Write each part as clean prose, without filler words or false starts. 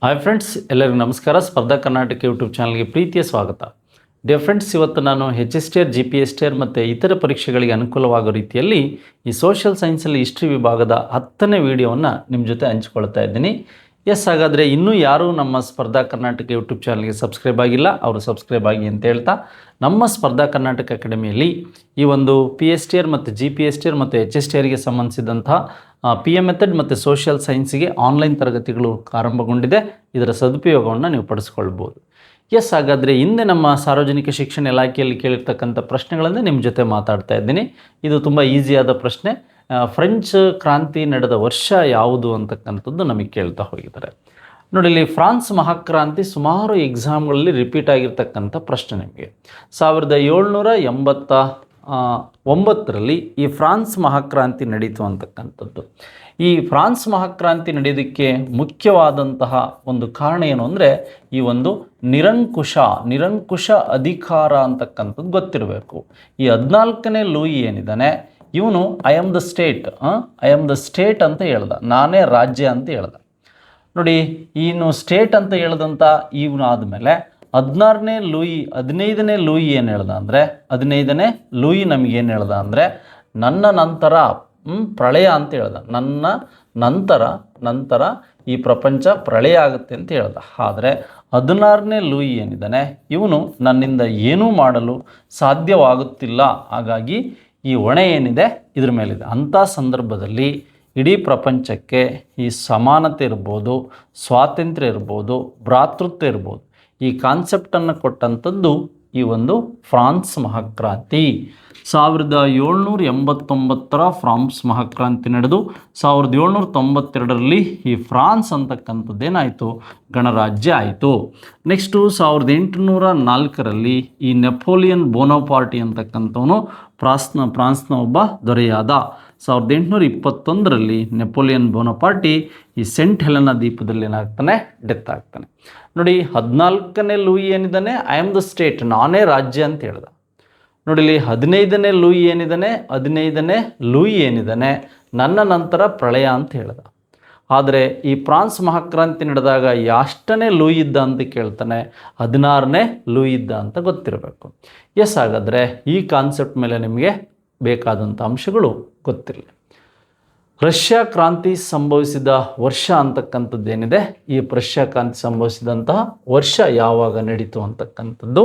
Hi friends, ಎಲ್ಲರಿಗೂ ನಮಸ್ಕಾರ. ಸ್ಪರ್ಧಾ ಕರ್ನಾಟಕ ಯೂಟ್ಯೂಬ್ ಚಾನಲ್ಗೆ ಪ್ರೀತಿಯ ಸ್ವಾಗತ. ಡಿಯರ್ ಫ್ರೆಂಡ್ಸ್, ಇವತ್ತು ನಾನು HSTR, GPSTR ಮತ್ತು ಇತರ ಪರೀಕ್ಷೆಗಳಿಗೆ ಅನುಕೂಲವಾಗೋ ರೀತಿಯಲ್ಲಿ ಈ ಸೋಷಿಯಲ್ ಸೈನ್ಸಲ್ಲಿ ಹಿಸ್ಟ್ರಿ ವಿಭಾಗದ 10ನೇ ವಿಡಿಯೋವನ್ನು ನಿಮ್ಮ ಜೊತೆ ಹಂಚಿಕೊಳ್ತಾ ಇದ್ದೀನಿ. ಹಾಗಾದರೆ ಇನ್ನೂ ಯಾರೂ ನಮ್ಮ ಸ್ಪರ್ಧಾ ಕರ್ನಾಟಕ ಯೂಟ್ಯೂಬ್ ಚಾನಲ್ಗೆ ಸಬ್ಸ್ಕ್ರೈಬ್ ಆಗಿಲ್ಲ, ಅವರು ಸಬ್ಸ್ಕ್ರೈಬ್ ಆಗಿ ಅಂತ ಹೇಳ್ತಾ, ನಮ್ಮ ಸ್ಪರ್ಧಾ ಕರ್ನಾಟಕ ಅಕಾಡೆಮಿಯಲ್ಲಿ ಈ ಒಂದು PSTR ಮತ್ತು GPSTR ಮತ್ತು HSTRಗೆ ಸಂಬಂಧಿಸಿದಂತಹ PM ಮೆಥಡ್ ಮತ್ತು ಸೋಷಿಯಲ್ ಸೈನ್ಸಿಗೆ ಆನ್ಲೈನ್ ತರಗತಿಗಳು ಆರಂಭಗೊಂಡಿದೆ. ಇದರ ಸದುಪಯೋಗವನ್ನು ನೀವು ಪಡಿಸ್ಕೊಳ್ಬೋದು. ಹಾಗಾದರೆ ಹಿಂದೆ ನಮ್ಮ ಸಾರ್ವಜನಿಕ ಶಿಕ್ಷಣ ಇಲಾಖೆಯಲ್ಲಿ ಕೇಳಿರ್ತಕ್ಕಂಥ ಪ್ರಶ್ನೆಗಳನ್ನೇ ನಿಮ್ಮ ಜೊತೆ ಮಾತಾಡ್ತಾ ಇದ್ದೀನಿ. ಇದು ತುಂಬ ಈಸಿಯಾದ ಪ್ರಶ್ನೆ. ಫ್ರೆಂಚ್ ಕ್ರಾಂತಿ ನಡೆದ ವರ್ಷ ಯಾವುದು ಅಂತಕ್ಕಂಥದ್ದು ನಮಗೆ ಕೇಳ್ತಾ ಹೋಗಿದ್ದಾರೆ. ನೋಡಿ, ಇಲ್ಲಿ ಫ್ರಾನ್ಸ್ ಮಹಾಕ್ರಾಂತಿ ಸುಮಾರು ಎಕ್ಸಾಮ್ಗಳಲ್ಲಿ ರಿಪೀಟ್ ಆಗಿರ್ತಕ್ಕಂಥ ಪ್ರಶ್ನೆ. ನಿಮಗೆ 1789ರಲ್ಲಿ ಈ ಫ್ರಾನ್ಸ್ ಮಹಾಕ್ರಾಂತಿ ನಡೀತು ಅಂತಕ್ಕಂಥದ್ದು. ಈ ಫ್ರಾನ್ಸ್ ಮಹಾಕ್ರಾಂತಿ ನಡೆಯೋದಕ್ಕೆ ಮುಖ್ಯವಾದಂತಹ ಒಂದು ಕಾರಣ ಏನು ಅಂದರೆ, ಈ ಒಂದು ನಿರಂಕುಶ ಅಧಿಕಾರ ಅಂತಕ್ಕಂಥದ್ದು ಗೊತ್ತಿರಬೇಕು. ಈ 14ನೇ ಲೂಯಿ ಏನಿದ್ದಾನೆ, ಇವನು ಐ ಆಮ್ ದ ಸ್ಟೇಟ್ ಅಂತ ಹೇಳ್ದ, ನಾನೇ ರಾಜ್ಯ ಅಂತ ಹೇಳ್ದ. ನೋಡಿ, ಇನ್ನು ಸ್ಟೇಟ್ ಅಂತ ಹೇಳ್ದಂಥ ಇವನು ಆದಮೇಲೆ 15ನೇ ಲೂಯಿ ಏನು ಹೇಳ್ದ ಅಂದರೆ, 15ನೇ ಲೂಯಿ ನಮಗೇನು ಹೇಳ್ದ ಅಂದರೆ, ನನ್ನ ನಂತರ ಪ್ರಳಯ ಅಂತ ಹೇಳ್ದ. ನನ್ನ ನಂತರ ಈ ಪ್ರಪಂಚ ಪ್ರಳಯ ಆಗುತ್ತೆ ಅಂತ ಹೇಳ್ದ. ಆದರೆ 16ನೇ ಲೂಯಿ ಏನಿದ್ದಾನೆ, ಇವನು ನನ್ನಿಂದ ಏನೂ ಮಾಡಲು ಸಾಧ್ಯವಾಗುತ್ತಿಲ್ಲ, ಹಾಗಾಗಿ ಈ ಹೊಣೆ ಏನಿದೆ ಇದ್ರ ಮೇಲಿದೆ. ಅಂಥ ಸಂದರ್ಭದಲ್ಲಿ ಇಡೀ ಪ್ರಪಂಚಕ್ಕೆ ಈ ಸಮಾನತೆ ಇರ್ಬೋದು, ಸ್ವಾತಂತ್ರ್ಯ ಇರ್ಬೋದು, ಭ್ರಾತೃತ್ವ ಇರ್ಬೋದು, ಈ ಕಾನ್ಸೆಪ್ಟನ್ನು ಕೊಟ್ಟಂಥದ್ದು ಈ ಒಂದು ಫ್ರಾನ್ಸ್ ಮಹಾಕ್ರಾಂತಿ. 1789ರ ಫ್ರಾನ್ಸ್ ಮಹಾಕ್ರಾಂತಿ ನಡೆದು 1792ರಲ್ಲಿ ಈ ಫ್ರಾನ್ಸ್ ಅಂತಕ್ಕಂಥದ್ದೇನಾಯಿತು, ಗಣರಾಜ್ಯ ಆಯಿತು. ನೆಕ್ಸ್ಟು 1804ರಲ್ಲಿ ಈ ನೆಪೋಲಿಯನ್ ಬೋನಪಾರ್ಟಿ ಅಂತಕ್ಕಂಥವನು ಫ್ರಾನ್ಸ್ನ ಒಬ್ಬ ದೊರೆಯಾದ. 1821ರಲ್ಲಿ ನೆಪೋಲಿಯನ್ ಬೋನಪಾರ್ಟಿ ಈ ಸೆಂಟ್ ಹೆಲೆನಾ ದ್ವೀಪದಲ್ಲಿ ಏನಾಗ್ತಾನೆ, ಡೆತ್ ಆಗ್ತಾನೆ. ನೋಡಿ, 14ನೇ ಲೂಯಿ ಏನಿದ್ದಾನೆ, ಐ ಆಮ್ ದ ಸ್ಟೇಟ್, ನಾನೇ ರಾಜ್ಯ ಅಂತ ಹೇಳ್ದ. ನೋಡಿ, ಇಲ್ಲಿ 15ನೇ ಲೂಯಿ ಏನಿದ್ದಾನೆ, ನನ್ನ ನಂತರ ಪ್ರಳಯ ಅಂತ ಹೇಳ್ದ. ಆದರೆ ಈ ಫ್ರಾನ್ಸ್ ಮಹಾಕ್ರಾಂತಿ ನಡೆದಾಗ ಎಷ್ಟನೇ ಲೂಯಿ ಇದ್ದ ಅಂತ ಕೇಳ್ತಾನೆ, 16ನೇ ಲೂಯಿ ಇದ್ದ ಅಂತ ಗೊತ್ತಿರಬೇಕು. ಹಾಗಾದರೆ ಈ ಕಾನ್ಸೆಪ್ಟ್ ಮೇಲೆ ನಿಮಗೆ ಬೇಕಾದಂಥ ಅಂಶಗಳು ಗೊತ್ತಿರಲಿ. ರಷ್ಯಾ ಕ್ರಾಂತಿ ಸಂಭವಿಸಿದ ವರ್ಷ ಅಂತಕ್ಕಂಥದ್ದೇನಿದೆ, ಈ ರಷ್ಯಾ ಕ್ರಾಂತಿ ಸಂಭವಿಸಿದಂತಹ ವರ್ಷ ಯಾವಾಗ ನಡೀತು ಅಂತಕ್ಕಂಥದ್ದು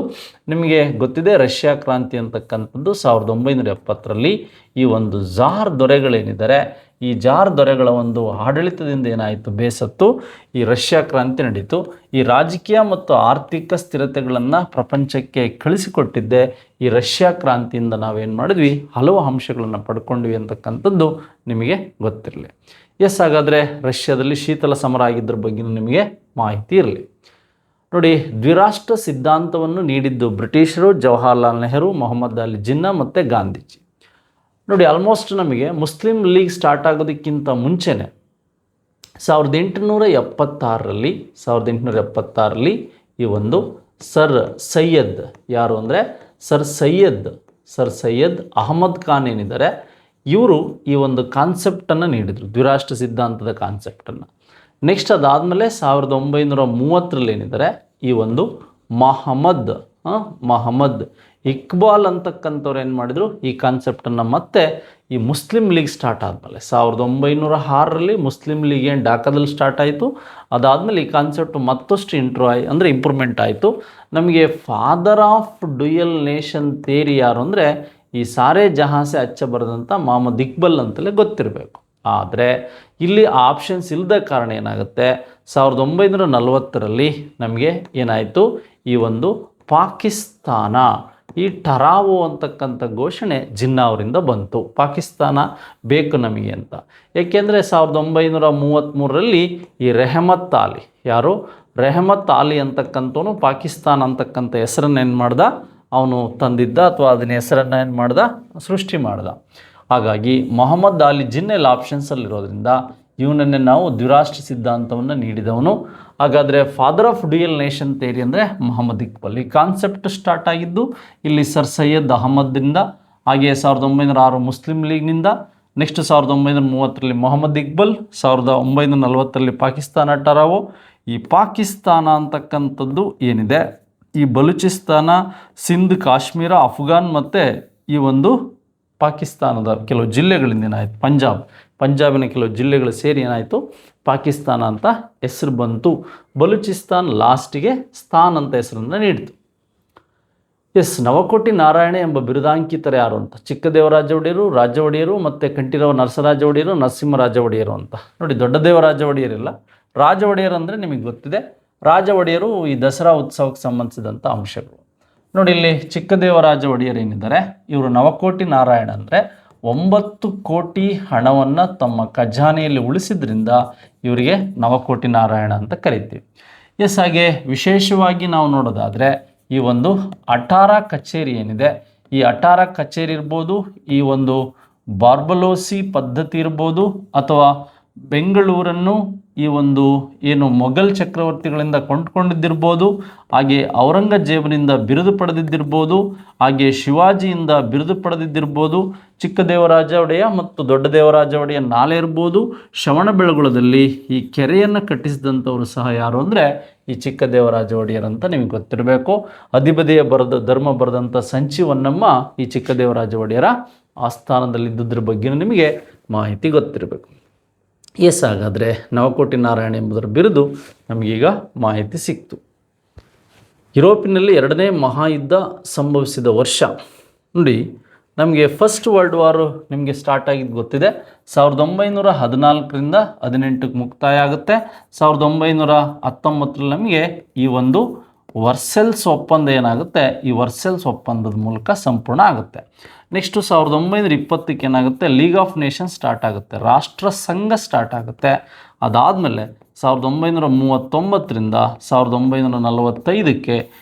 ನಿಮಗೆ ಗೊತ್ತಿದೆ. ರಷ್ಯಾ ಕ್ರಾಂತಿ ಅಂತಕ್ಕಂಥದ್ದು 1970ರಲ್ಲಿ ಈ ಒಂದು ಜಾರ್ ದೊರೆಗಳೇನಿದ್ದಾರೆ, ಈ ಜಾರ್ ದೊರೆಗಳ ಒಂದು ಆಡಳಿತದಿಂದ ಏನಾಯಿತು, ಬೇಸತ್ತು ಈ ರಷ್ಯಾ ಕ್ರಾಂತಿ ನಡೀತು. ಈ ರಾಜಕೀಯ ಮತ್ತು ಆರ್ಥಿಕ ಸ್ಥಿರತೆಗಳನ್ನು ಪ್ರಪಂಚಕ್ಕೆ ಕಳಿಸಿಕೊಟ್ಟಿದ್ದೆ ಈ ರಷ್ಯಾ ಕ್ರಾಂತಿಯಿಂದ ನಾವೇನು ಮಾಡಿದ್ವಿ, ಹಲವು ಅಂಶಗಳನ್ನು ಪಡ್ಕೊಂಡ್ವಿ ಅಂತಕ್ಕಂಥದ್ದು ನಿಮಗೆ ಗೊತ್ತಿರಲಿ. ಹಾಗಾದರೆ ರಷ್ಯಾದಲ್ಲಿ ಶೀತಲ ಸಮರ ಆಗಿದ್ದರ ಬಗ್ಗೆ ನಿಮಗೆ ಮಾಹಿತಿ ಇರಲಿ. ನೋಡಿ, ದ್ವಿರಾಷ್ಟ್ರ ಸಿದ್ಧಾಂತವನ್ನು ನೀಡಿದ್ದು ಬ್ರಿಟಿಷರು, ಜವಾಹರ್ಲಾಲ್ ನೆಹರು, ಮೊಹಮ್ಮದ್ ಅಲಿ ಜಿನ್ನಾ ಮತ್ತು ಗಾಂಧೀಜಿ. ನೋಡಿ, ಆಲ್ಮೋಸ್ಟ್ ನಮಗೆ ಮುಸ್ಲಿಂ ಲೀಗ್ ಸ್ಟಾರ್ಟ್ ಆಗೋದಕ್ಕಿಂತ ಮುಂಚೆನೇ 1876ರಲ್ಲಿ ಈ ಒಂದು ಸರ್ ಸೈಯದ್ ಅಹಮದ್ ಖಾನ್ ಏನಿದ್ದಾರೆ, ಇವರು ಈ ಒಂದು ಕಾನ್ಸೆಪ್ಟನ್ನು ನೀಡಿದರು, ದ್ವಿರಾಷ್ಟ್ರ ಸಿದ್ಧಾಂತದ ಕಾನ್ಸೆಪ್ಟನ್ನು. ನೆಕ್ಸ್ಟ್ ಅದಾದಮೇಲೆ 1930ರಲ್ಲಿ ಏನಿದ್ದಾರೆ, ಈ ಒಂದು ಮಹಮ್ಮದ್ ಇಕ್ಬಾಲ್ ಅಂತಕ್ಕಂಥವ್ರು ಏನು ಮಾಡಿದರು, ಈ ಕಾನ್ಸೆಪ್ಟನ್ನು ಮತ್ತೆ ಈ ಮುಸ್ಲಿಂ ಲೀಗ್ ಸ್ಟಾರ್ಟ್ ಆದಮೇಲೆ 1906ರಲ್ಲಿ ಮುಸ್ಲಿಂ ಲೀಗ್ ಏನು ಢಾಕಾದಲ್ಲಿ ಸ್ಟಾರ್ಟ್ ಆಯಿತು. ಅದಾದಮೇಲೆ ಈ ಕಾನ್ಸೆಪ್ಟ್ ಮತ್ತಷ್ಟು ಇಂಪ್ರೂವ್ಮೆಂಟ್ ಆಯಿತು. ನಮಗೆ father of dual nation theory ಯಾರು ಅಂದರೆ, ಈ ಸಾರೆ ಜಹಾಸೆ ಅಚ್ಚ ಬರೆದಂಥ ಮೊಹಮ್ಮದ್ ಇಕ್ಬಲ್ ಅಂತಲೇ ಗೊತ್ತಿರಬೇಕು. ಆದರೆ ಇಲ್ಲಿ ಆಪ್ಷನ್ಸ್ ಇಲ್ಲದ ಕಾರಣ ಏನಾಗುತ್ತೆ, 1940ರಲ್ಲಿ ನಮಗೆ ಏನಾಯಿತು, ಈ ಒಂದು ಪಾಕಿಸ್ತಾನ, ಈ ಟರಾವೋ ಅಂತಕ್ಕಂಥ ಘೋಷಣೆ ಜಿನ್ನಾ ಅವರಿಂದ ಬಂತು, ಪಾಕಿಸ್ತಾನ ಬೇಕು ನಮಗೆ ಅಂತ. ಏಕೆಂದರೆ 1933ರಲ್ಲಿ ಈ ರೆಹಮತ್ ಆಲಿ ಅಂತಕ್ಕಂಥವನು ಪಾಕಿಸ್ತಾನ ಅಂತಕ್ಕಂಥ ಹೆಸರನ್ನು ಏನು ಮಾಡ್ದ, ಅವನು ತಂದಿದ್ದ, ಅಥವಾ ಅದನ್ನ ಹೆಸರನ್ನು ಏನು ಮಾಡ್ದ, ಸೃಷ್ಟಿ ಮಾಡ್ದ. ಹಾಗಾಗಿ ಮೊಹಮ್ಮದ್ ಅಲಿ ಜಿನ್ನೆಲ್ಲ ಆಪ್ಷನ್ಸಲ್ಲಿರೋದ್ರಿಂದ ಇವನನ್ನೇ ನಾವು ದ್ವಿರಾಷ್ಟ್ರ ಸಿದ್ಧಾಂತವನ್ನು ನೀಡಿದವನು. ಹಾಗಾದರೆ father of dual nation theory ಅಂದರೆ ಮೊಹಮ್ಮದ್ ಇಕ್ಬಲ್. ಈ ಕಾನ್ಸೆಪ್ಟ್ ಸ್ಟಾರ್ಟ್ ಆಗಿದ್ದು ಇಲ್ಲಿ ಸರ್ ಸೈಯದ್ ಅಹಮದ್ರಿಂದ, ಹಾಗೆಯೇ 1906 ಮುಸ್ಲಿಂ ಲೀಗ್ನಿಂದ. ನೆಕ್ಸ್ಟ್ 1930ರಲ್ಲಿ ಮೊಹಮ್ಮದ್ ಇಕ್ಬಲ್, 1940ರಲ್ಲಿ ಪಾಕಿಸ್ತಾನ ಟರಾವೋ, ಈ ಪಾಕಿಸ್ತಾನ ಅಂತಕ್ಕಂಥದ್ದು ಏನಿದೆ, ಈ ಬಲೂಚಿಸ್ತಾನ, ಸಿಂಧ್, ಕಾಶ್ಮೀರ, ಅಫ್ಘಾನ್ ಮತ್ತು ಈ ಒಂದು ಪಾಕಿಸ್ತಾನದ ಕೆಲವು ಜಿಲ್ಲೆಗಳಿಂದ ಏನಾಯಿತು, ಪಂಜಾಬಿನ ಕೆಲವು ಜಿಲ್ಲೆಗಳು ಸೇರಿ ಏನಾಯಿತು ಪಾಕಿಸ್ತಾನ ಅಂತ ಹೆಸರು ಬಂತು. ಬಲೂಚಿಸ್ತಾನ್ ಲಾಸ್ಟಿಗೆ ಸ್ಥಾನ್ ಅಂತ ಹೆಸರನ್ನು ನೀಡಿತು. ನವಕೋಟಿ ನಾರಾಯಣ ಎಂಬ ಬಿರುದಾಂಕಿತರು ಯಾರು ಅಂತ, ಚಿಕ್ಕದೇವರಾಜ ಒಡೆಯರು, ರಾಜ ಒಡೆಯರು ಮತ್ತು ಕಂಠೀರವ ನರಸರಾಜ ಒಡೆಯರು, ನರಸಿಂಹರಾಜ ಒಡೆಯರು ಅಂತ. ನೋಡಿ, ದೊಡ್ಡದೇವರಾಜ ಒಡೆಯರಿಲ್ಲ, ರಾಜ ಒಡೆಯರು ಅಂದರೆ ನಿಮಗೆ ಗೊತ್ತಿದೆ. ರಾಜ ಒಡೆಯರು ಈ ದಸರಾ ಉತ್ಸವಕ್ಕೆ ಸಂಬಂಧಿಸಿದಂಥ ಅಂಶಗಳು. ನೋಡಿ, ಇಲ್ಲಿ ಚಿಕ್ಕದೇವರಾಜ ಒಡೆಯರು ಏನಿದ್ದಾರೆ, ಇವರು ನವಕೋಟಿ ನಾರಾಯಣ ಅಂದರೆ 9 ಕೋಟಿ ಹಣವನ್ನು ತಮ್ಮ ಖಜಾನೆಯಲ್ಲಿ ಉಳಿಸಿದ್ರಿಂದ ಇವರಿಗೆ ನವಕೋಟಿ ನಾರಾಯಣ ಅಂತ ಕರಿತೀವಿ. ಹಾಗೆ ವಿಶೇಷವಾಗಿ ನಾವು ನೋಡೋದಾದರೆ ಈ ಒಂದು ಅಟಾರ ಕಚೇರಿ ಏನಿದೆ, ಈ ಅಟಾರ ಕಚೇರಿ ಇರ್ಬೋದು, ಈ ಒಂದು ಬಾರ್ಬಲೋಸಿ ಪದ್ಧತಿ ಇರ್ಬೋದು, ಅಥವಾ ಬೆಂಗಳೂರನ್ನು ಈ ಒಂದು ಏನು ಮೊಘಲ್ ಚಕ್ರವರ್ತಿಗಳಿಂದ ಕೊಂಡ್ಕೊಂಡಿದ್ದಿರ್ಬೋದು, ಹಾಗೆ ಔರಂಗಜೇಬನಿಂದ ಬಿರುದು ಪಡೆದಿದ್ದಿರ್ಬೋದು, ಹಾಗೆ ಶಿವಾಜಿಯಿಂದ ಬಿರುದು ಪಡೆದಿದ್ದಿರ್ಬೋದು, ಚಿಕ್ಕದೇವರಾಜ ಒಡೆಯ ಮತ್ತು ದೊಡ್ಡದೇವರಾಜ ಒಡೆಯ ನಾಲೆ ಇರ್ಬೋದು. ಶ್ರವಣಬೆಳಗೊಳದಲ್ಲಿ ಈ ಕೆರೆಯನ್ನು ಕಟ್ಟಿಸಿದಂಥವರು ಸಹ ಯಾರು ಅಂದರೆ ಈ ಚಿಕ್ಕದೇವರಾಜ ಒಡೆಯರಂತ ನಿಮಗೆ ಗೊತ್ತಿರಬೇಕು. ಅಧಿಬದಿಯ ಧರ್ಮ ಬರೆದಂಥ ಸಂಚಿ ಹೊನ್ನಮ್ಮ ಈ ಚಿಕ್ಕದೇವರಾಜ ಒಡೆಯರ ಆಸ್ಥಾನದಲ್ಲಿದ್ದುದ್ರ ಬಗ್ಗೆ ನಿಮಗೆ ಮಾಹಿತಿ ಗೊತ್ತಿರಬೇಕು. ಹಾಗಾದರೆ ನವಕೋಟಿ ನಾರಾಯಣ ಎಂಬುದರ ಬಿರುದು ನಮಗೀಗ ಮಾಹಿತಿ ಸಿಕ್ತು. ಯುರೋಪಿನಲ್ಲಿ 2ನೇ ಮಹಾಯುದ್ಧ ಸಂಭವಿಸಿದ ವರ್ಷ ನೋಡಿ, ನಮಗೆ ಫಸ್ಟ್ ವರ್ಲ್ಡ್ ವಾರು ನಿಮಗೆ ಸ್ಟಾರ್ಟ್ ಆಗಿದ್ದು ಗೊತ್ತಿದೆ. 1914ರಿಂದ 18ಕ್ಕೆ ಮುಕ್ತಾಯ ಆಗುತ್ತೆ. 1919ರಲ್ಲಿ ನಮಗೆ ಈ ಒಂದು ವರ್ಸೆಲ್ಸ್ ಒಪ್ಪಂದ ಏನಾಗುತ್ತೆ, ಈ ವರ್ಸೆಲ್ಸ್ ಒಪ್ಪಂದದ ಮೂಲಕ ಸಂಪೂರ್ಣ ಆಗುತ್ತೆ. ನೆಕ್ಸ್ಟು 1920ಕ್ಕೆ ಏನಾಗುತ್ತೆ, ಲೀಗ್ ಆಫ್ ನೇಷನ್ಸ್ ಸ್ಟಾರ್ಟ್ ಆಗುತ್ತೆ, ರಾಷ್ಟ್ರ ಸಂಘ ಸ್ಟಾರ್ಟ್ ಆಗುತ್ತೆ. ಅದಾದಮೇಲೆ 1939ರಿಂದ 1945ಕ್ಕೆ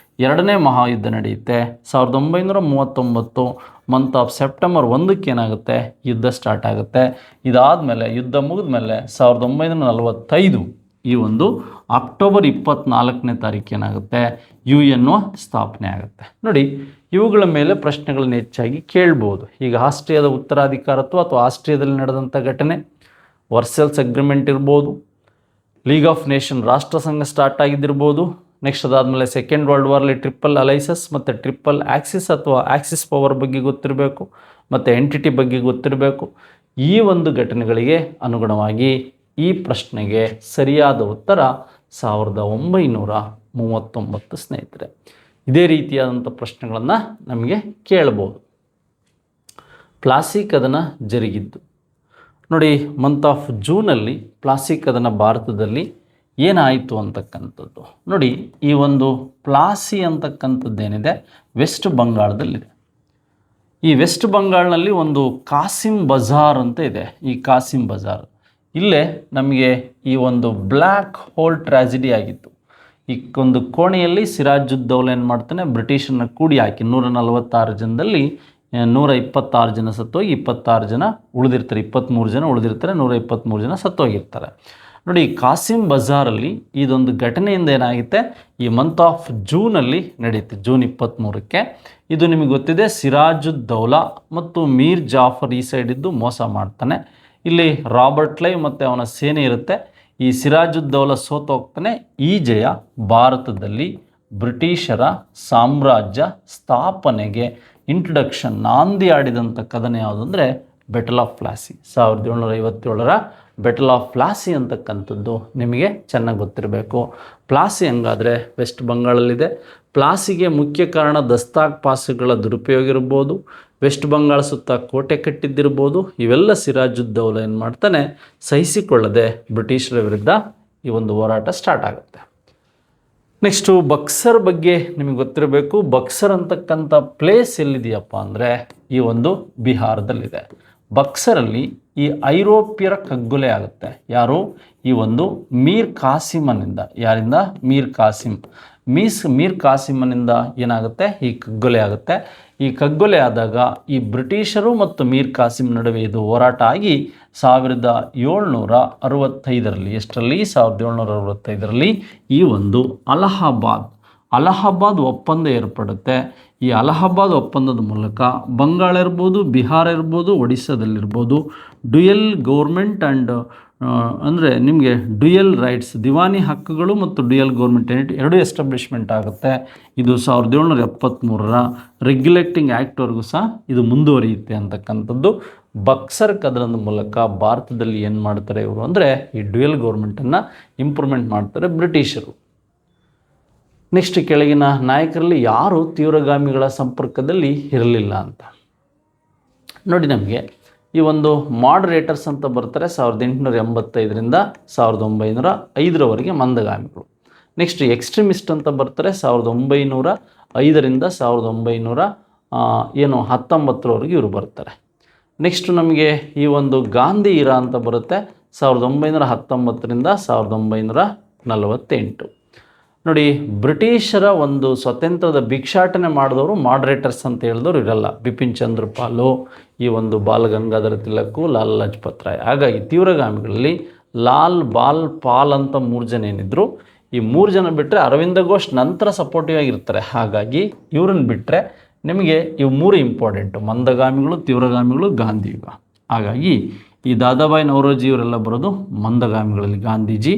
2ನೇ ಮಹಾಯುದ್ಧ ನಡೆಯುತ್ತೆ. 1939 ಮಂತ್ ಆಫ್ ಸೆಪ್ಟೆಂಬರ್ 1ಕ್ಕೆ ಏನಾಗುತ್ತೆ, ಯುದ್ಧ ಸ್ಟಾರ್ಟ್ ಆಗುತ್ತೆ. ಇದಾದಮೇಲೆ ಯುದ್ಧ ಮುಗಿದ ಮೇಲೆ 1945 ಈ ಒಂದು ಅಕ್ಟೋಬರ್ 24ನೇ ತಾರೀಕು ಏನಾಗುತ್ತೆ, UN ಸ್ಥಾಪನೆ ಆಗುತ್ತೆ. ನೋಡಿ, ಇವುಗಳ ಮೇಲೆ ಪ್ರಶ್ನೆಗಳನ್ನು ಹೆಚ್ಚಾಗಿ ಕೇಳ್ಬೋದು. ಈಗ ಆಸ್ಟ್ರಿಯಾದ ಉತ್ತರಾಧಿಕಾರತ್ವ ಅಥವಾ ಆಸ್ಟ್ರಿಯಾದಲ್ಲಿ ನಡೆದಂಥ ಘಟನೆ, ವರ್ಸೆಲ್ಸ್ ಅಗ್ರಿಮೆಂಟ್ ಇರ್ಬೋದು, ಲೀಗ್ ಆಫ್ ನೇಷನ್ ರಾಷ್ಟ್ರ ಸಂಘ ಸ್ಟಾರ್ಟ್ ಆಗಿದ್ದಿರ್ಬೋದು. ನೆಕ್ಸ್ಟ್ ಅದಾದಮೇಲೆ ಸೆಕೆಂಡ್ ವರ್ಲ್ಡ್ ವಾರ್ಲಿ ಟ್ರಿಪಲ್ ಅಲೈಸಸ್ ಮತ್ತು ಟ್ರಿಪಲ್ ಆಕ್ಸಿಸ್ ಅಥವಾ ಆಕ್ಸಿಸ್ ಪವರ್ ಬಗ್ಗೆ ಗೊತ್ತಿರಬೇಕು, ಮತ್ತು ಎಂಟಿಟಿ ಬಗ್ಗೆ ಗೊತ್ತಿರಬೇಕು. ಈ ಒಂದು ಘಟನೆಗಳಿಗೆ ಅನುಗುಣವಾಗಿ ಈ ಪ್ರಶ್ನೆಗೆ ಸರಿಯಾದ ಉತ್ತರ 1939 ಸ್ನೇಹಿತರೆ. ಇದೇ ರೀತಿಯಾದಂಥ ಪ್ರಶ್ನೆಗಳನ್ನು ನಮಗೆ ಕೇಳ್ಬೋದು. ಪ್ಲಾಸಿ ಕದನ ಜರುಗಿದ್ದು ನೋಡಿ, ಮಂತ್ ಆಫ್ ಜೂನಲ್ಲಿ ಪ್ಲಾಸಿ ಕದನ ಭಾರತದಲ್ಲಿ ಏನಾಯಿತು ಅಂತಕ್ಕಂಥದ್ದು ನೋಡಿ. ಈ ಒಂದು ಪ್ಲಾಸಿ ಅಂತಕ್ಕಂಥದ್ದೇನಿದೆ ವೆಸ್ಟ್ ಬಂಗಾಳದಲ್ಲಿದೆ. ಈ ವೆಸ್ಟ್ ಬಂಗಾಳನಲ್ಲಿ ಒಂದು ಕಾಸಿಂ ಬಜಾರ್ ಅಂತ ಇದೆ. ಈ ಕಾಸಿಂ ಬಜಾರ್ ಇಲ್ಲೇ ನಮಗೆ ಈ ಒಂದು ಬ್ಲ್ಯಾಕ್ ಹೋಲ್ ಟ್ರ್ಯಾಜಿಡಿ ಆಗಿತ್ತು. ಈ ಒಂದು ಕೋಣೆಯಲ್ಲಿ ಸಿರಾಜುದ್ದೌಲ ಏನು ಮಾಡ್ತಾನೆ, ಬ್ರಿಟಿಷರನ್ನ ಕೂಡಿ ಹಾಕಿ 146 ಜನದಲ್ಲಿ 126 ಜನ ಸತ್ತೋಗಿ 26 ಜನ ಉಳಿದಿರ್ತಾರೆ, 23 ಜನ ಉಳಿದಿರ್ತಾರೆ, 123 ಜನ ಸತ್ತೋಗಿರ್ತಾರೆ. ನೋಡಿ, ಕಾಸಿಂ ಬಜಾರಲ್ಲಿ ಇದೊಂದು ಘಟನೆಯಿಂದ ಏನಾಗುತ್ತೆ, ಈ ಮಂತ್ ಆಫ್ ಜೂನಲ್ಲಿ ನಡೆಯುತ್ತೆ, ಜೂನ್ 23ಕ್ಕೆ. ಇದು ನಿಮಗೆ ಗೊತ್ತಿದೆ, ಸಿರಾಜುದ್ದೌಲಾ ಮತ್ತು ಮೀರ್ ಜಾಫರ್ ಈ ಸೈಡ್ ಇದ್ದು ಮೋಸ ಮಾಡ್ತಾನೆ. ಇಲ್ಲಿ ರಾಬರ್ಟ್ ಕ್ಲೈವ್ ಮತ್ತು ಅವನ ಸೇನೆ ಇರುತ್ತೆ. ಈ ಸಿರಾಜುದ್ದೌಲಾ ಸೋತೋಗ್ತಾನೆ. ಈ ಜಯ ಭಾರತದಲ್ಲಿ ಬ್ರಿಟಿಷರ ಸಾಮ್ರಾಜ್ಯ ಸ್ಥಾಪನೆಗೆ ಇಂಟ್ರಡಕ್ಷನ್ ನಾಂದಿ ಆಡಿದಂಥ ಕದನ ಯಾವುದು ಅಂದರೆ ಬೆಟಲ್ ಆಫ್ ಪ್ಲಾಸಿ. 1757ರ ಬೆಟಲ್ ಆಫ್ ಪ್ಲಾಸಿ ಅಂತಕ್ಕಂಥದ್ದು ನಿಮಗೆ ಚೆನ್ನಾಗಿ ಗೊತ್ತಿರಬೇಕು. ಪ್ಲಾಸಿ ಹಂಗಾದರೆ ವೆಸ್ಟ್ ಬಂಗಾಳಲ್ಲಿದೆ. ಪ್ಲಾಸಿಗೆ ಮುಖ್ಯ ಕಾರಣ ದಸ್ತಾಕ್ ಪಾಸ್ಗಳ ದುರುಪಯೋಗ ಇರ್ಬೋದು, ವೆಸ್ಟ್ ಬಂಗಾಳ ಸುತ್ತ ಕೋಟೆ ಕಟ್ಟಿದ್ದಿರ್ಬೋದು. ಇವೆಲ್ಲ ಸಿರಾಜುದ್ದೌಲಾ ಏನು ಮಾಡ್ತಾನೆ, ಸಹಿಸಿಕೊಳ್ಳದೆ ಬ್ರಿಟಿಷರ ವಿರುದ್ಧ ಈ ಒಂದು ಹೋರಾಟ ಸ್ಟಾರ್ಟ್ ಆಗುತ್ತೆ. ನೆಕ್ಸ್ಟು ಬಕ್ಸರ್ ಬಗ್ಗೆ ನಿಮಗೆ ಗೊತ್ತಿರಬೇಕು. ಬಕ್ಸರ್ ಅಂತಕ್ಕಂಥ ಪ್ಲೇಸ್ ಎಲ್ಲಿದೆಯಪ್ಪ ಅಂದರೆ ಈ ಒಂದು ಬಿಹಾರದಲ್ಲಿದೆ. ಬಕ್ಸರಲ್ಲಿ ಈ ಐರೋಪ್ಯರ ಕಗ್ಗೊಲೆ ಆಗುತ್ತೆ. ಯಾರು? ಈ ಒಂದು ಮೀರ್ ಕಾಸಿಮನಿಂದ. ಯಾರಿಂದ? ಮೀರ್ ಕಾಸಿಮನಿಂದ ಏನಾಗುತ್ತೆ, ಈ ಕಗ್ಗೊಲೆ ಆಗುತ್ತೆ. ಈ ಕಗ್ಗೊಲೆ ಆದಾಗ ಈ ಬ್ರಿಟಿಷರು ಮತ್ತು ಮೀರ್ ಕಾಸಿಮ್ ನಡುವೆ ಇದು ಹೋರಾಟ ಆಗಿ 1765ರಲ್ಲಿ, ಎಷ್ಟರಲ್ಲಿ? 1765ರಲ್ಲಿ ಈ ಒಂದು ಅಲಹಾಬಾದ್ ಒಪ್ಪಂದ ಏರ್ಪಡುತ್ತೆ. ಈ ಅಲಹಾಬಾದ್ ಒಪ್ಪಂದದ ಮೂಲಕ ಬಂಗಾಳ ಇರ್ಬೋದು, ಬಿಹಾರ ಇರ್ಬೋದು, ಒಡಿಸ್ಸಾದಲ್ಲಿರ್ಬೋದು ಡ್ಯುಯಲ್ ಗೌರ್ಮೆಂಟ್ ಆ್ಯಂಡ್ ಅಂದರೆ ನಿಮಗೆ ಡ್ಯುಯಲ್ ರೈಟ್ಸ್, ದಿವಾನಿ ಹಕ್ಕುಗಳು ಮತ್ತು ಡ್ಯುಯಲ್ ಗೌರ್ಮೆಂಟ್ ಯೂನಿಟ್ ಎರಡೂ ಎಸ್ಟಾಬ್ಲಿಷ್ಮೆಂಟ್ ಆಗುತ್ತೆ. ಇದು 1773ರ ರೆಗ್ಯುಲೇಟಿಂಗ್ ಆ್ಯಕ್ಟ್ವರೆಗೂ ಸಹ ಇದು ಮುಂದುವರಿಯುತ್ತೆ ಅಂತಕ್ಕಂಥದ್ದು. ಬಕ್ಸರ್ ಕದನದ ಮೂಲಕ ಭಾರತದಲ್ಲಿ ಏನು ಮಾಡ್ತಾರೆ ಇವರು ಅಂದರೆ ಈ ಡ್ಯುಯಲ್ ಗೌರ್ಮೆಂಟನ್ನು ಇಂಪ್ರೂವ್ಮೆಂಟ್ ಮಾಡ್ತಾರೆ ಬ್ರಿಟಿಷರು. ನೆಕ್ಸ್ಟ್ ಕೆಳಗಿನ ನಾಯಕರಲ್ಲಿ ಯಾರು ತೀವ್ರಗಾಮಿಗಳ ಸಂಪರ್ಕದಲ್ಲಿ ಇರಲಿಲ್ಲ ಅಂತ ನೋಡಿ. ನಮಗೆ ಈ ಒಂದು ಮಾಡರೇಟರ್ಸ್ ಅಂತ ಬರ್ತಾರೆ 1885ರಿಂದ 1905ರವರೆಗೆ ಮಂದಗಾಮಿಗಳು. ನೆಕ್ಸ್ಟ್ ಎಕ್ಸ್ಟ್ರೀಮಿಸ್ಟ್ ಅಂತ ಬರ್ತಾರೆ 1905ರಿಂದ 1919ರವರೆಗೆ ಇವರು ಬರ್ತಾರೆ. ನೆಕ್ಸ್ಟ್ ನಮಗೆ ಈ ಒಂದು ಗಾಂಧಿ ಇರಾ ಅಂತ ಬರುತ್ತೆ 1919ರಿಂದ 1948. ನೋಡಿ, ಬ್ರಿಟಿಷರ ಒಂದು ಸ್ವತಂತ್ರದ ಭಿಕ್ಷಾಟನೆ ಮಾಡಿದವರು ಮಾಡರೇಟರ್ಸ್ ಅಂತ ಹೇಳಿದವರು ಇರಲ್ಲ. ಬಿಪಿನ್ ಚಂದ್ರ ಪಾಲು, ಈ ಒಂದು ಬಾಲ್ ಗಂಗಾಧರ ತಿಲಕ್, ಲಾಲ್ ಲಜಪತ್ ರಾಯ್. ಹಾಗಾಗಿ ತೀವ್ರಗಾಮಿಗಳಲ್ಲಿ ಲಾಲ್, ಬಾಲ್, ಪಾಲ್ ಅಂತ 3 ಜನ ಏನಿದ್ರು, ಈ 3 ಜನ ಬಿಟ್ಟರೆ ಅರವಿಂದ ಘೋಷ್ ನಂತರ ಸಪೋರ್ಟಿವ್ ಆಗಿರ್ತಾರೆ. ಹಾಗಾಗಿ ಇವ್ರನ್ನ ಬಿಟ್ಟರೆ ನಿಮಗೆ ಇವು 3 ಇಂಪಾರ್ಟೆಂಟು: ಮಂದಗಾಮಿಗಳು, ತೀವ್ರಗಾಮಿಗಳು, ಗಾಂಧಿಯುಗ. ಹಾಗಾಗಿ ಈ ದಾದಾಬಾಯಿ ನವರೋಜಿ ಇವರೆಲ್ಲ ಬರೋದು ಮಂದಗಾಮಿಗಳಲ್ಲಿ, ಗಾಂಧೀಜಿ.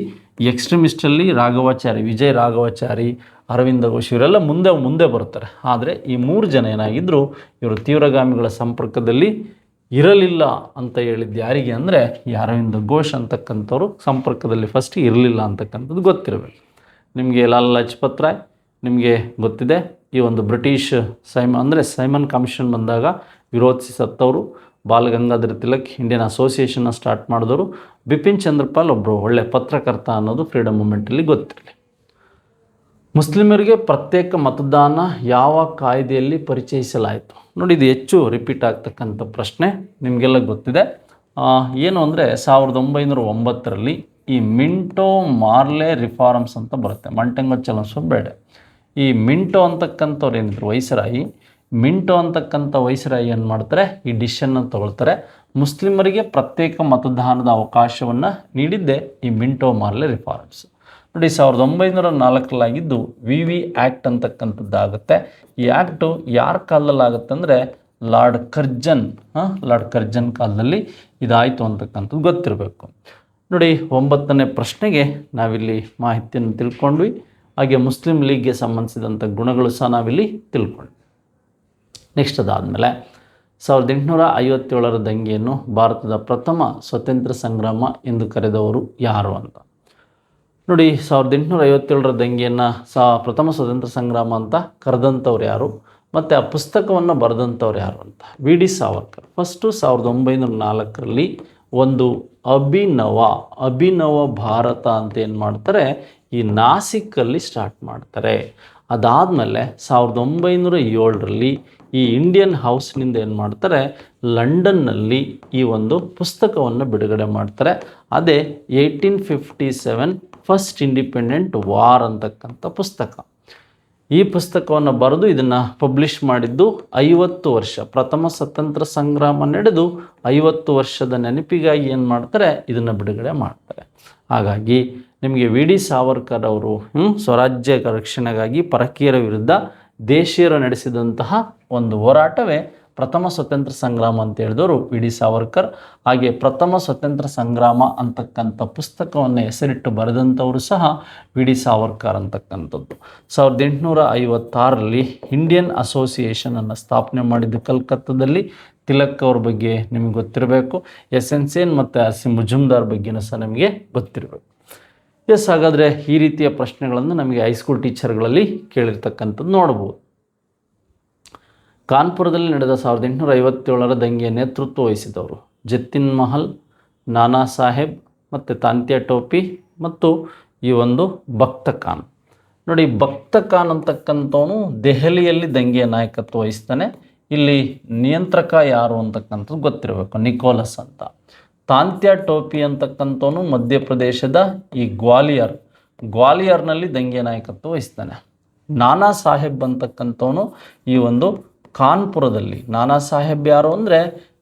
ಎಕ್ಸ್ಟ್ರೀಮಿಸ್ಟಲ್ಲಿ ರಾಘವಾಚಾರಿ, ವಿಜಯ್ ರಾಘವಾಚಾರಿ, ಅರವಿಂದ ಘೋಷ್ ಇವರೆಲ್ಲ ಮುಂದೆ ಬರ್ತಾರೆ. ಆದರೆ ಈ 3 ಜನ ಏನಾಗಿದ್ದರು, ಇವರು ತೀವ್ರಗಾಮಿಗಳ ಸಂಪರ್ಕದಲ್ಲಿ ಇರಲಿಲ್ಲ ಅಂತ ಹೇಳಿದ್ದು ಯಾರಿಗೆ ಅಂದರೆ ಈ ಅರವಿಂದ ಘೋಷ್ ಅಂತಕ್ಕಂಥವ್ರು ಸಂಪರ್ಕದಲ್ಲಿ ಫಸ್ಟ್ ಇರಲಿಲ್ಲ ಅಂತಕ್ಕಂಥದ್ದು ಗೊತ್ತಿರಬೇಕು ನಿಮಗೆ. ಲಾಲ್ ಲಜಪತ್ ರಾಯ್ ನಿಮಗೆ ಗೊತ್ತಿದೆ, ಈ ಒಂದು ಬ್ರಿಟಿಷ್ ಸೈಮನ್ ಕಮಿಷನ್ ಬಂದಾಗ ವಿರೋಧಿಸಿ ಸತ್ತವರು. ಬಾಲ್ ಗಂಗಾಧರ ತಿಲಕ್ ಇಂಡಿಯನ್ ಅಸೋಸಿಯೇಷನ್ನ ಸ್ಟಾರ್ಟ್ ಮಾಡಿದವರು. ಬಿಪಿನ್ ಚಂದ್ರಪಾಲ್ ಒಬ್ಬರು ಒಳ್ಳೆ ಪತ್ರಕರ್ತ ಅನ್ನೋದು ಫ್ರೀಡಮ್ ಮೂಮೆಂಟಲ್ಲಿ ಗೊತ್ತಿರಲಿ. ಮುಸ್ಲಿಮರಿಗೆ ಪ್ರತ್ಯೇಕ ಮತದಾನ ಯಾವ ಕಾಯ್ದೆಯಲ್ಲಿ ಪರಿಚಯಿಸಲಾಯಿತು? ನೋಡಿ, ಇದು ಹೆಚ್ಚು ರಿಪೀಟ್ ಆಗ್ತಕ್ಕಂಥ ಪ್ರಶ್ನೆ, ನಿಮಗೆಲ್ಲ ಗೊತ್ತಿದೆ. ಏನು ಅಂದರೆ 1909ರಲ್ಲಿ ಈ ಮಿಂಟೋ ಮಾರ್ಲೆ ರಿಫಾರ್ಮ್ಸ್ ಅಂತ ಬರುತ್ತೆ. ಮಂಟೆಂಗೋ ಚಲನ್ಸ್ಬೇಡ. ಈ ಮಿಂಟೋ ಅಂತಕ್ಕಂಥವ್ರು ಏನಿದ್ರು ವೈಸರಾಯಿ, ಮಿಂಟೋ ಅಂತಕ್ಕಂಥ ವೈಸರಾಯಿ ಏನು ಮಾಡ್ತಾರೆ, ಈ ಡಿಸಿಷನ್ನ ತಗೊಳ್ತಾರೆ. ಮುಸ್ಲಿಮರಿಗೆ ಪ್ರತ್ಯೇಕ ಮತದಾನದ ಅವಕಾಶವನ್ನು ನೀಡಿದ್ದೆ ಈ ಮಿಂಟೋ ಮಾರ್ಲೆ ರಿಫಾರ್ಮ್ಸ್. ನೋಡಿ, 1904ರಲ್ಲಾಗಿದ್ದು ವಿ ಆ್ಯಕ್ಟ್ ಅಂತಕ್ಕಂಥದ್ದಾಗುತ್ತೆ. ಈ ಆ್ಯಕ್ಟು ಯಾರ ಕಾಲದಲ್ಲಿ ಆಗುತ್ತೆ ಅಂದರೆ ಲಾರ್ಡ್ ಕರ್ಜನ್ ಕಾಲದಲ್ಲಿ ಇದಾಯಿತು ಅಂತಕ್ಕಂಥದ್ದು ಗೊತ್ತಿರಬೇಕು. ನೋಡಿ, 9ನೇ ಪ್ರಶ್ನೆಗೆ ನಾವಿಲ್ಲಿ ಮಾಹಿತಿಯನ್ನು ತಿಳ್ಕೊಂಡ್ವಿ. ಹಾಗೆ ಮುಸ್ಲಿಂ ಲೀಗ್ಗೆ ಸಂಬಂಧಿಸಿದಂಥ ಗುಣಗಳು ಸಹ ನಾವಿಲ್ಲಿ ತಿಳ್ಕೊಂಡ್ವಿ. ನೆಕ್ಸ್ಟ್ ಅದಾದಮೇಲೆ 1857ರ ದಂಗೆಯನ್ನು ಭಾರತದ ಪ್ರಥಮ ಸ್ವತಂತ್ರ ಸಂಗ್ರಾಮ ಎಂದು ಕರೆದವರು ಯಾರು ಅಂತ ನೋಡಿ. 1857ರ ದಂಗೆಯನ್ನು ಪ್ರಥಮ ಸ್ವತಂತ್ರ ಸಂಗ್ರಾಮ ಅಂತ ಕರೆದಂಥವ್ರು ಯಾರು ಮತ್ತು ಆ ಪುಸ್ತಕವನ್ನು ಬರೆದಂಥವ್ರು ಯಾರು ಅಂತ ವಿ ಡಿ ಸಾವರ್ಕರ್. ಫಸ್ಟು 1904ರಲ್ಲಿ ಒಂದು ಅಭಿನವ ಭಾರತ ಅಂತ ಏನು ಮಾಡ್ತಾರೆ, ಈ ನಾಸಿಕ್ಕಲ್ಲಿ ಸ್ಟಾರ್ಟ್ ಮಾಡ್ತಾರೆ. ಅದಾದಮೇಲೆ 1907ರಲ್ಲಿ ಈ ಇಂಡಿಯನ್ ಹೌಸ್ನಿಂದ ಏನು ಮಾಡ್ತಾರೆ, ಲಂಡನ್ನಲ್ಲಿ ಈ ಒಂದು ಪುಸ್ತಕವನ್ನು ಬಿಡುಗಡೆ ಮಾಡ್ತಾರೆ. ಅದೇ 1857 ಫಸ್ಟ್ ಇಂಡಿಪೆಂಡೆಂಟ್ ವಾರ್ ಅಂತಕ್ಕಂಥ ಪುಸ್ತಕ. ಈ ಪುಸ್ತಕವನ್ನು ಬರೆದು ಇದನ್ನು ಪಬ್ಲಿಷ್ ಮಾಡಿದ್ದು 50 ವರ್ಷ, ಪ್ರಥಮ ಸ್ವತಂತ್ರ ಸಂಗ್ರಾಮ ನಡೆದು 50 ವರ್ಷದ ನೆನಪಿಗಾಗಿ ಏನು ಮಾಡ್ತಾರೆ, ಇದನ್ನು ಬಿಡುಗಡೆ ಮಾಡ್ತಾರೆ. ಹಾಗಾಗಿ ನಿಮಗೆ ವಿ ಡಿ ಸಾವರ್ಕರ್ ಅವರು ಸ್ವರಾಜ್ಯ ರಕ್ಷಣೆಗಾಗಿ ಪರಕೀಯರ ವಿರುದ್ಧ ದೇಶೀಯರು ನಡೆಸಿದಂತಹ ಒಂದು ಹೋರಾಟವೇ ಪ್ರಥಮ ಸ್ವತಂತ್ರ ಸಂಗ್ರಾಮ ಅಂತ ಹೇಳಿದವರು ವಿ ಡಿ ಸಾವರ್ಕರ್. ಹಾಗೆ ಪ್ರಥಮ ಸ್ವತಂತ್ರ ಸಂಗ್ರಾಮ ಅಂತಕ್ಕಂಥ ಪುಸ್ತಕವನ್ನು ಹೆಸರಿಟ್ಟು ಬರೆದಂಥವರು ಸಹ ವಿ ಡಿ ಸಾವರ್ಕರ್ ಅಂತಕ್ಕಂಥದ್ದು. 1856ರಲ್ಲಿ ಇಂಡಿಯನ್ ಅಸೋಸಿಯೇಷನನ್ನು ಸ್ಥಾಪನೆ ಮಾಡಿದ್ದು ಕಲ್ಕತ್ತಾದಲ್ಲಿ. ತಿಲಕ್ ಅವ್ರ ಬಗ್ಗೆ ನಿಮಗೆ ಗೊತ್ತಿರಬೇಕು. SN ಸೇನ್ ಮತ್ತು ಅಸೀಂ ಮುಜುಮ್ದಾರ್ ಬಗ್ಗೆನೂ ಸಹ ನಿಮಗೆ ಗೊತ್ತಿರಬೇಕು. ಹಾಗಾದರೆ ಈ ರೀತಿಯ ಪ್ರಶ್ನೆಗಳನ್ನು ನಮಗೆ ಹೈಸ್ಕೂಲ್ ಟೀಚರ್ಗಳಲ್ಲಿ ಕೇಳಿರ್ತಕ್ಕಂಥದ್ದು ನೋಡ್ಬೋದು. ಕಾನ್ಪುರದಲ್ಲಿ ನಡೆದ 1857ರ ದಂಗೆಯ ನೇತೃತ್ವ ವಹಿಸಿದವರು ಜತಿನ್ ಮಹಲ್, ನಾನಾ ಸಾಹೇಬ್ ಮತ್ತು ತಾಂತ್ಯಾ ಟೋಪಿ ಮತ್ತು ಈ ಒಂದು ಬಕ್ತ ಖಾನ್. ನೋಡಿ, ಬಕ್ತ ಖಾನ್ ಅಂತಕ್ಕಂಥವನು ದೆಹಲಿಯಲ್ಲಿ ದಂಗೆಯ ನಾಯಕತ್ವ ವಹಿಸ್ತಾನೆ. ಇಲ್ಲಿ ನಿಯಂತ್ರಕ ಯಾರು ಅಂತಕ್ಕಂಥದ್ದು ಗೊತ್ತಿರಬೇಕು, ನಿಕೋಲಸ್ ಅಂತ. ತಾಂತ್ಯಾ ಟೋಪಿ ಅಂತಕ್ಕಂಥವನು ಮಧ್ಯಪ್ರದೇಶದ ಈ ಗ್ವಾಲಿಯರ್ನಲ್ಲಿ ದಂಗೆಯ ನಾಯಕತ್ವ ವಹಿಸ್ತಾನೆ. ನಾನಾ ಸಾಹೇಬ್ ಅಂತಕ್ಕಂಥವನು ಈ ಒಂದು ಕಾನ್ಪುರದಲ್ಲಿ. ನಾನಾ ಸಾಹೇಬ್ ಯಾರು ಅಂದರೆ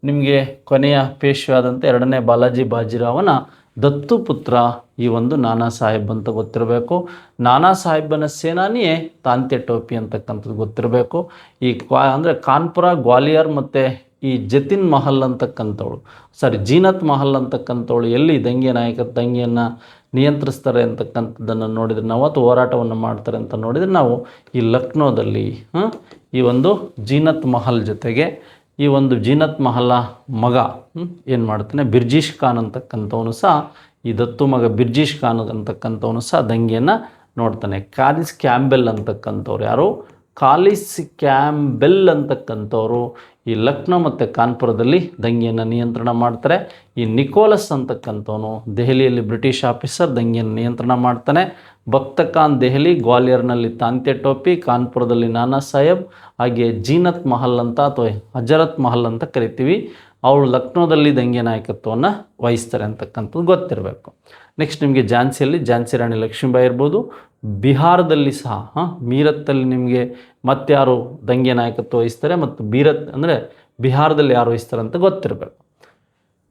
ನಿಮಗೆ ಕೊನೆಯ ಪೇಶ್ವಾದಂಥ 2ನೇ ಬಾಲಾಜಿ ಬಾಜಿರಾವನ ದತ್ತು ಪುತ್ರ ಈ ಒಂದು ನಾನಾ ಸಾಹೇಬ್ ಅಂತ ಗೊತ್ತಿರಬೇಕು. ನಾನಾ ಸಾಹೇಬನ ಸೇನಾನಿಯೇ ತಾಂತ್ಯಾ ಟೋಪಿ ಅಂತಕ್ಕಂಥದ್ದು ಗೊತ್ತಿರಬೇಕು. ಈ ಅಂದರೆ ಕಾನ್ಪುರ, ಗ್ವಾಲಿಯರ್ ಮತ್ತು ಈ ಜತಿನ್ ಮಹಲ್ ಅಂತಕ್ಕಂಥವಳು ಜೀನತ್ ಮಹಲ್ ಅಂತಕ್ಕಂಥವಳು ಎಲ್ಲಿ ದಂಗೆಯನ್ನು ನಿಯಂತ್ರಿಸ್ತಾರೆ ಅಂತಕ್ಕಂಥದ್ದನ್ನು ನೋಡಿದರೆ ನಾವು ಅಥವಾ ಹೋರಾಟವನ್ನು ಮಾಡ್ತಾರೆ ಅಂತ ನೋಡಿದರೆ ನಾವು ಈ ಲಕ್ನೋದಲ್ಲಿ ಈ ಒಂದು ಜೀನತ್ ಮಹಲ್ ಜೊತೆಗೆ ಈ ಒಂದು ಜೀನತ್ ಮಹಲ ಮಗ ಏನು ಮಾಡ್ತಾನೆ ಬಿರ್ಜಿಷ್ ಖಾನ್ ಅಂತಕ್ಕಂಥವನು ಸಹ ಈ ದತ್ತು ಮಗ ಬಿರ್ಜಿಷ್ ಖಾನ್ ಅಂತಕ್ಕಂಥವನು ಸಹ ದಂಗೆಯನ್ನು ನೋಡ್ತಾನೆ. ಕಾಲಿಸ್ ಕ್ಯಾಂಬೆಲ್ ಅಂತಕ್ಕಂಥವ್ರು ಯಾರು ಕಾಲಿಸ್ ಕ್ಯಾಂಬೆಲ್ ಅಂತಕ್ಕಂಥವ್ರು ಈ ಲಕ್ನೋ ಮತ್ತು ಕಾನ್ಪುರದಲ್ಲಿ ದಂಗೆಯನ್ನು ನಿಯಂತ್ರಣ ಮಾಡ್ತಾರೆ. ಈ ನಿಕೋಲಸ್ ಅಂತಕ್ಕಂಥವನು ದೆಹಲಿಯಲ್ಲಿ ಬ್ರಿಟಿಷ್ ಆಫೀಸರ್ ದಂಗೆಯನ್ನು ನಿಯಂತ್ರಣ ಮಾಡ್ತಾನೆ. ಬಕ್ತ ಖಾನ್ ದೆಹಲಿ, ಗ್ವಾಲಿಯರ್ನಲ್ಲಿ ತಾಂತ್ಯ ಟೋಪಿ, ಕಾನ್ಪುರದಲ್ಲಿ ನಾನಾ ಸಾಹೇಬ್, ಹಾಗೆ ಜೀನತ್ ಮಹಲ್ ಅಂತ ಅಥವಾ ಹಜರತ್ ಮಹಲ್ ಅಂತ ಕರಿತೀವಿ, ಅವಳು ಲಕ್ನೋದಲ್ಲಿ ದಂಗೆ ನಾಯಕತ್ವವನ್ನು ವಹಿಸ್ತಾರೆ ಅಂತಕ್ಕಂಥದ್ದು ಗೊತ್ತಿರಬೇಕು. ನೆಕ್ಸ್ಟ್ ನಿಮಗೆ ಝಾನ್ಸಿಯಲ್ಲಿ ಝಾನ್ಸಿ ರಾಣಿ ಲಕ್ಷ್ಮೀಬಾಯಿ ಇರ್ಬೋದು. ಬಿಹಾರದಲ್ಲಿ ಸಹ ಮೀರತ್ತಲ್ಲಿ ನಿಮಗೆ ಮತ್ತಾರು ದಂಗೆ ನಾಯಕತ್ವ ವಹಿಸ್ತಾರೆ ಮತ್ತು ಬಿಹಾರದಲ್ಲಿ ಯಾರು ವಹಿಸ್ತಾರೆ ಅಂತ ಗೊತ್ತಿರಬೇಕು.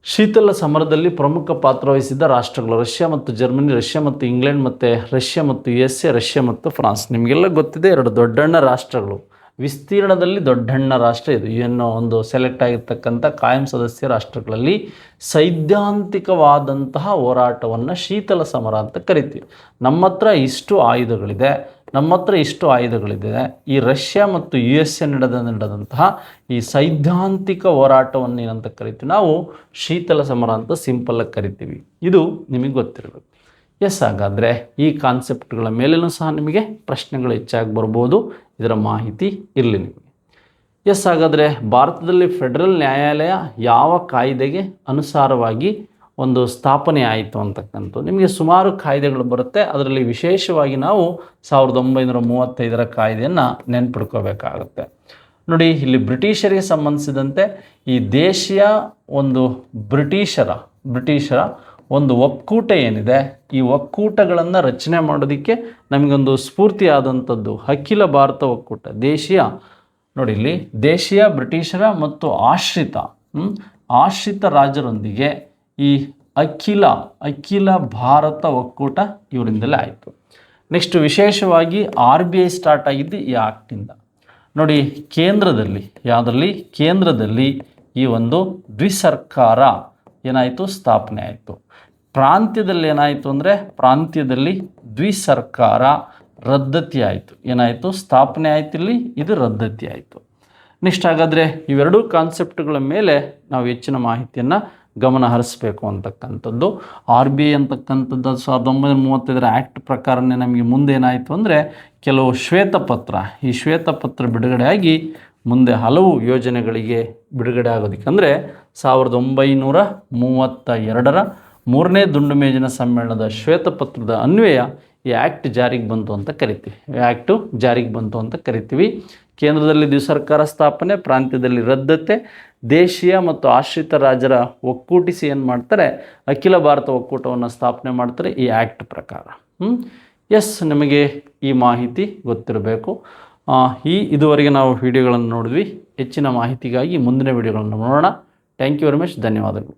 ಶೀತಲ ಸಮರದಲ್ಲಿ ಪ್ರಮುಖ ಪಾತ್ರ ವಹಿಸಿದ್ದ ರಾಷ್ಟ್ರಗಳು ರಷ್ಯಾ ಮತ್ತು ಜರ್ಮನಿ, ರಷ್ಯಾ ಮತ್ತು ಇಂಗ್ಲೆಂಡ್, ಮತ್ತು ರಷ್ಯಾ ಮತ್ತು USA, ರಷ್ಯಾ ಮತ್ತು ಫ್ರಾನ್ಸ್. ನಿಮಗೆಲ್ಲ ಗೊತ್ತಿದೆ, 2 ದೊಡ್ಡಣ್ಣ ರಾಷ್ಟ್ರಗಳು. ವಿಸ್ತೀರ್ಣದಲ್ಲಿ ದೊಡ್ಡಣ್ಣ ರಾಷ್ಟ್ರ ಇದು. ಏನೋ ಒಂದು ಸೆಲೆಕ್ಟ್ ಆಗಿರ್ತಕ್ಕಂಥ ಕಾಯಂ ಸದಸ್ಯ ರಾಷ್ಟ್ರಗಳಲ್ಲಿ ಸೈದ್ಧಾಂತಿಕವಾದಂತಹ ಹೋರಾಟವನ್ನು ಶೀತಲ ಸಮರ ಅಂತ ಕರಿತೀವಿ. ನಮ್ಮ ಹತ್ರ ಇಷ್ಟು ಆಯುಧಗಳಿದೆ. ಈ ರಷ್ಯಾ ಮತ್ತು USA ನಡೆದಂತಹ ಈ ಸೈದ್ಧಾಂತಿಕ ಹೋರಾಟವನ್ನು ಏನಂತ ಕರಿತೀವಿ ನಾವು ಶೀತಲ ಸಮರ ಅಂತ ಸಿಂಪಲ್ಲಾಗಿ ಕರಿತೀವಿ. ಇದು ನಿಮಗೆ ಗೊತ್ತಿರಬೇಕು. ಹಾಗಾದರೆ ಈ ಕಾನ್ಸೆಪ್ಟ್ಗಳ ಮೇಲೆಯೂ ಸಹ ನಿಮಗೆ ಪ್ರಶ್ನೆಗಳು ಹೆಚ್ಚಾಗಿ ಬರ್ಬೋದು. ಇದರ ಮಾಹಿತಿ ಇರಲಿ ನಿಮಗೆ. ಹಾಗಾದರೆ ಭಾರತದಲ್ಲಿ ಫೆಡರಲ್ ನ್ಯಾಯಾಲಯ ಯಾವ ಕಾಯ್ದೆಗೆ ಅನುಸಾರವಾಗಿ ಒಂದು ಸ್ಥಾಪನೆ ಆಯಿತು ಅಂತಕ್ಕಂಥದ್ದು ನಿಮಗೆ ಸುಮಾರು ಕಾಯ್ದೆಗಳು ಬರುತ್ತೆ. ಅದರಲ್ಲಿ ವಿಶೇಷವಾಗಿ ನಾವು 1935ರ ಕಾಯ್ದೆಯನ್ನು ನೆನ್ಪಿಡ್ಕೋಬೇಕಾಗುತ್ತೆ. ನೋಡಿ, ಇಲ್ಲಿ ಬ್ರಿಟಿಷರಿಗೆ ಸಂಬಂಧಿಸಿದಂತೆ ಈ ದೇಶೀಯ ಒಂದು ಬ್ರಿಟಿಷರ ಒಂದು ಒಕ್ಕೂಟ ಏನಿದೆ, ಈ ಒಕ್ಕೂಟಗಳನ್ನು ರಚನೆ ಮಾಡೋದಕ್ಕೆ ನಮಗೊಂದು ಸ್ಫೂರ್ತಿಯಾದಂಥದ್ದು ಅಖಿಲ ಭಾರತ ಒಕ್ಕೂಟ. ನೋಡಿ ಇಲ್ಲಿ ದೇಶೀಯ ಬ್ರಿಟಿಷರ ಮತ್ತು ಆಶ್ರಿತ ರಾಜರೊಂದಿಗೆ ಈ ಅಖಿಲ ಭಾರತ ಒಕ್ಕೂಟ ಇವರಿಂದಲೇ ಆಯಿತು. ನೆಕ್ಸ್ಟ್ ವಿಶೇಷವಾಗಿ RBI ಸ್ಟಾರ್ಟ್ ಆಗಿದ್ದು ಈ ಆ್ಯಕ್ಟಿಂದ. ನೋಡಿ, ಕೇಂದ್ರದಲ್ಲಿ ಈ ಒಂದು ದ್ವಿಸರ್ಕಾರ ಏನಾಯಿತು, ಸ್ಥಾಪನೆ ಆಯಿತು. ಪ್ರಾಂತ್ಯದಲ್ಲಿ ಏನಾಯಿತು ಅಂದರೆ ಪ್ರಾಂತ್ಯದಲ್ಲಿ ದ್ವಿಸರ್ಕಾರ ರದ್ದತಿ ಆಯಿತು. ಏನಾಯಿತು, ಸ್ಥಾಪನೆ ಆಯಿತು, ಇಲ್ಲಿ ಇದು ರದ್ದತಿ ಆಯಿತು. ನೆಕ್ಸ್ಟ್ ಹಾಗಾದರೆ ಇವೆರಡೂ ಕಾನ್ಸೆಪ್ಟ್ಗಳ ಮೇಲೆ ನಾವು ಹೆಚ್ಚಿನ ಮಾಹಿತಿಯನ್ನು ಗಮನ ಹರಿಸಬೇಕು ಅಂತಕ್ಕಂಥದ್ದು. RBI ಅಂತಕ್ಕಂಥದ್ದು 1935ರ ಆ್ಯಕ್ಟ್ ಪ್ರಕಾರನೇ ನಮಗೆ ಮುಂದೆ ಏನಾಯಿತು ಅಂದರೆ ಕೆಲವು ಈ ಶ್ವೇತಪತ್ರ ಬಿಡುಗಡೆಯಾಗಿ ಮುಂದೆ ಹಲವು ಯೋಜನೆಗಳಿಗೆ ಬಿಡುಗಡೆ ಆಗೋದಕ್ಕೆ ಅಂದರೆ 1932ರ 3ನೇ ದುಂಡು ಮೇಜಿನ ಸಮ್ಮೇಳನದ ಶ್ವೇತಪತ್ರದ ಅನ್ವಯ ಈ ಆ್ಯಕ್ಟ್ ಜಾರಿಗೆ ಬಂತು ಅಂತ ಕರಿತೀವಿ. ಕೇಂದ್ರದಲ್ಲಿ ದ್ವಿಸರ್ಕಾರ ಸ್ಥಾಪನೆ, ಪ್ರಾಂತ್ಯದಲ್ಲಿ ರದ್ದತೆ, ದೇಶೀಯ ಮತ್ತು ಆಶ್ರಿತ ರಾಜರ ಒಕ್ಕೂಟಿಸಿ ಏನು ಮಾಡ್ತಾರೆ, ಅಖಿಲ ಭಾರತ ಒಕ್ಕೂಟವನ್ನು ಸ್ಥಾಪನೆ ಮಾಡ್ತಾರೆ ಈ ಆ್ಯಕ್ಟ್ ಪ್ರಕಾರ. ನಿಮಗೆ ಈ ಮಾಹಿತಿ ಗೊತ್ತಿರಬೇಕು. ಇದುವರೆಗೆ ನಾವು ವಿಡಿಯೋಗಳನ್ನು ನೋಡಿದ್ವಿ. ಹೆಚ್ಚಿನ ಮಾಹಿತಿಗಾಗಿ ಮುಂದಿನ ವಿಡಿಯೋಗಳನ್ನು ನೋಡೋಣ. Thank you very much. ಧನ್ಯವಾದಗಳು.